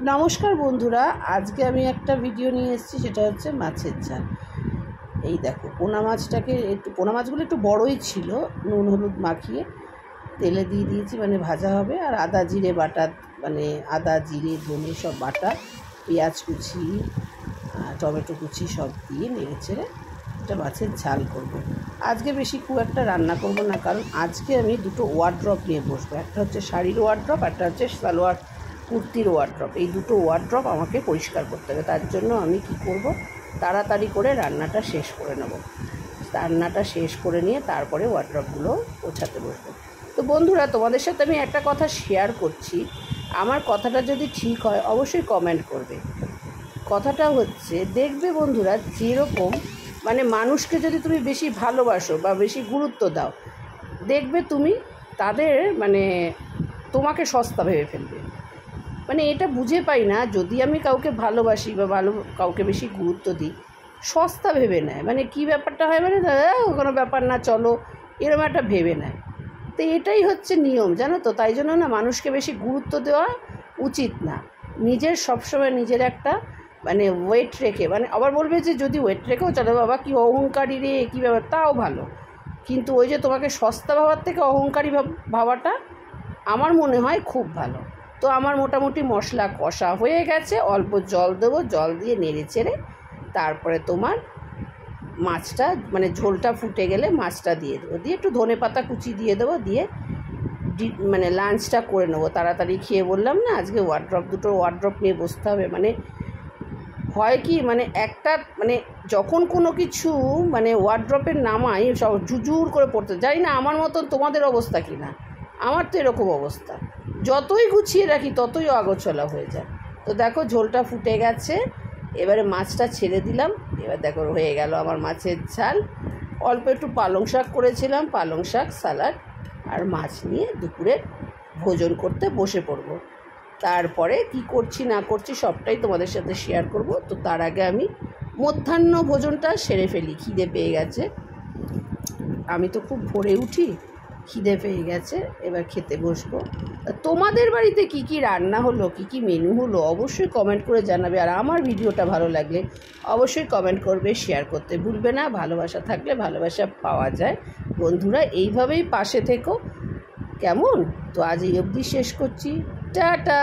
নমস্কার বন্ধুরা, আজকে আমি একটা ভিডিও নিয়ে এসেছি, সেটা হচ্ছে মাছের ঝাল। এই দেখো, পোনা মাছগুলো একটু বড়ই ছিল, নুন হলুদ মাখিয়ে তেলে দিয়ে দিয়েছি, মানে ভাজা হবে। আর আদা জিরে বাটা, মানে আদা জিরে ধনে সব বাটা, পেঁয়াজ কুচি টমেটো কুচি সব দিয়ে নেড়ে ছেড়ে এটা মাছের ঝাল করব। আজকে বেশি খুব একটা রান্না করব না, কারণ আজকে আমি দুটো ওয়ার্ড্রপ নিয়ে বসবো। একটা হচ্ছে শাড়ির ওয়ার্ড্রপ, একটা হচ্ছে সালোয়ার কুর্তির ওয়ার্ড্রপ। এই দুটো ওয়ার্ড্রপ আমাকে পরিষ্কার করতে হবে। তার জন্য আমি কি করব, তাড়াতাড়ি করে রান্নাটা শেষ করে নেব। রান্নাটা শেষ করে নিয়ে তারপরে ওয়ার্ড্রপগুলো গোছাতে বসবো। তো বন্ধুরা, তোমাদের সাথে আমি একটা কথা শেয়ার করছি। আমার কথাটা যদি ঠিক হয় অবশ্যই কমেন্ট করবে। কথাটা হচ্ছে, দেখবে বন্ধুরা, যেরকম মানে মানুষকে যদি তুমি বেশি ভালোবাসো বা বেশি গুরুত্ব দাও, দেখবে তুমি তাদের মানে তোমাকে সস্তা ভেবে ফেলবে। মানে এটা বুঝে পাই না, যদি আমি কাউকে ভালোবাসি বা কাউকে বেশি গুরুত্ব দিই, সস্তা ভেবে নেয়। মানে কি ব্যাপারটা হয়, মানে কোনো ব্যাপার না, চলো, এরকম একটা ভেবে নেয়। তো এটাই হচ্ছে নিয়ম, জানো তো। তাই জন্য না, মানুষকে বেশি গুরুত্ব দেওয়া উচিত না। নিজের সবসময় নিজের একটা মানে ওয়েট রেখে, মানে আবার বলবে যে যদি ওয়েট রেখেও চলো, বাবা কি অহংকারী রে, কী ব্যাপার, তাও ভালো। কিন্তু ওই যে তোমাকে সস্তা ভাবার থেকে অহংকারী ভাবাটা আমার মনে হয় খুব ভালো। তো আমার মোটামুটি মশলা কষা হয়ে গেছে, অল্প জল দেবো, জল দিয়ে নেড়ে চেড়ে তারপরে তোমার মাছটা, মানে ঝোলটা ফুটে গেলে মাছটা দিয়ে দেবো, দিয়ে একটু ধনেপাতা কুচি দিয়ে দেবো, দিয়ে মানে লাঞ্চটা করে নেবো। তাড়াতাড়ি খেয়ে, বললাম না আজকে দুটো ওয়ার্ড্রপ নিয়ে বসতে হবে। মানে হয় কি, মানে একটা মানে যখন কোনো কিছু মানে ওয়ার্ড্রপের নামাই সব জুজুর করে পড়তে, জানি না আমার মতন তোমাদের অবস্থা কি না, আমার তো এরকম অবস্থা। যতই গুছিয়ে রাখি ততই অগোছালো হয়ে যায়। তো দেখো, ঝোলটা ফুটে গেছে, এবারে মাছটা ছেড়ে দিলাম। এবার দেখো হয়ে গেল আমার মাছের ঝাল। অল্প একটু পালং শাক করেছিলাম, পালং শাক, সালাড আর মাছ নিয়ে দুপুরে ভোজন করতে বসে পড়বো। তারপরে কি করছি না করছি সবটাই তোমাদের সাথে শেয়ার করব। তো তার আগে আমি মধ্যাহ্ন ভোজনটা সেরে ফেলি, খিদে পেয়ে গেছে। আমি তো খুব ভোরে উঠি, খিদে পেয়ে গেছে, এবার খেতে বসবো। তোমাদের বাড়িতে কি কি রান্না হলো, কি কি মেনু হলো, অবশ্যই কমেন্ট করে জানাবে। আর আমার ভিডিওটা ভালো লাগলে অবশ্যই কমেন্ট করবে, শেয়ার করতে ভুলবে না। ভালোবাসা থাকলে ভালোবাসা পাওয়া যায়। বন্ধুরা, এইভাবেই পাশে থেকো, কেমন? তো আজ এই অবধি শেষ করছি। টাটা।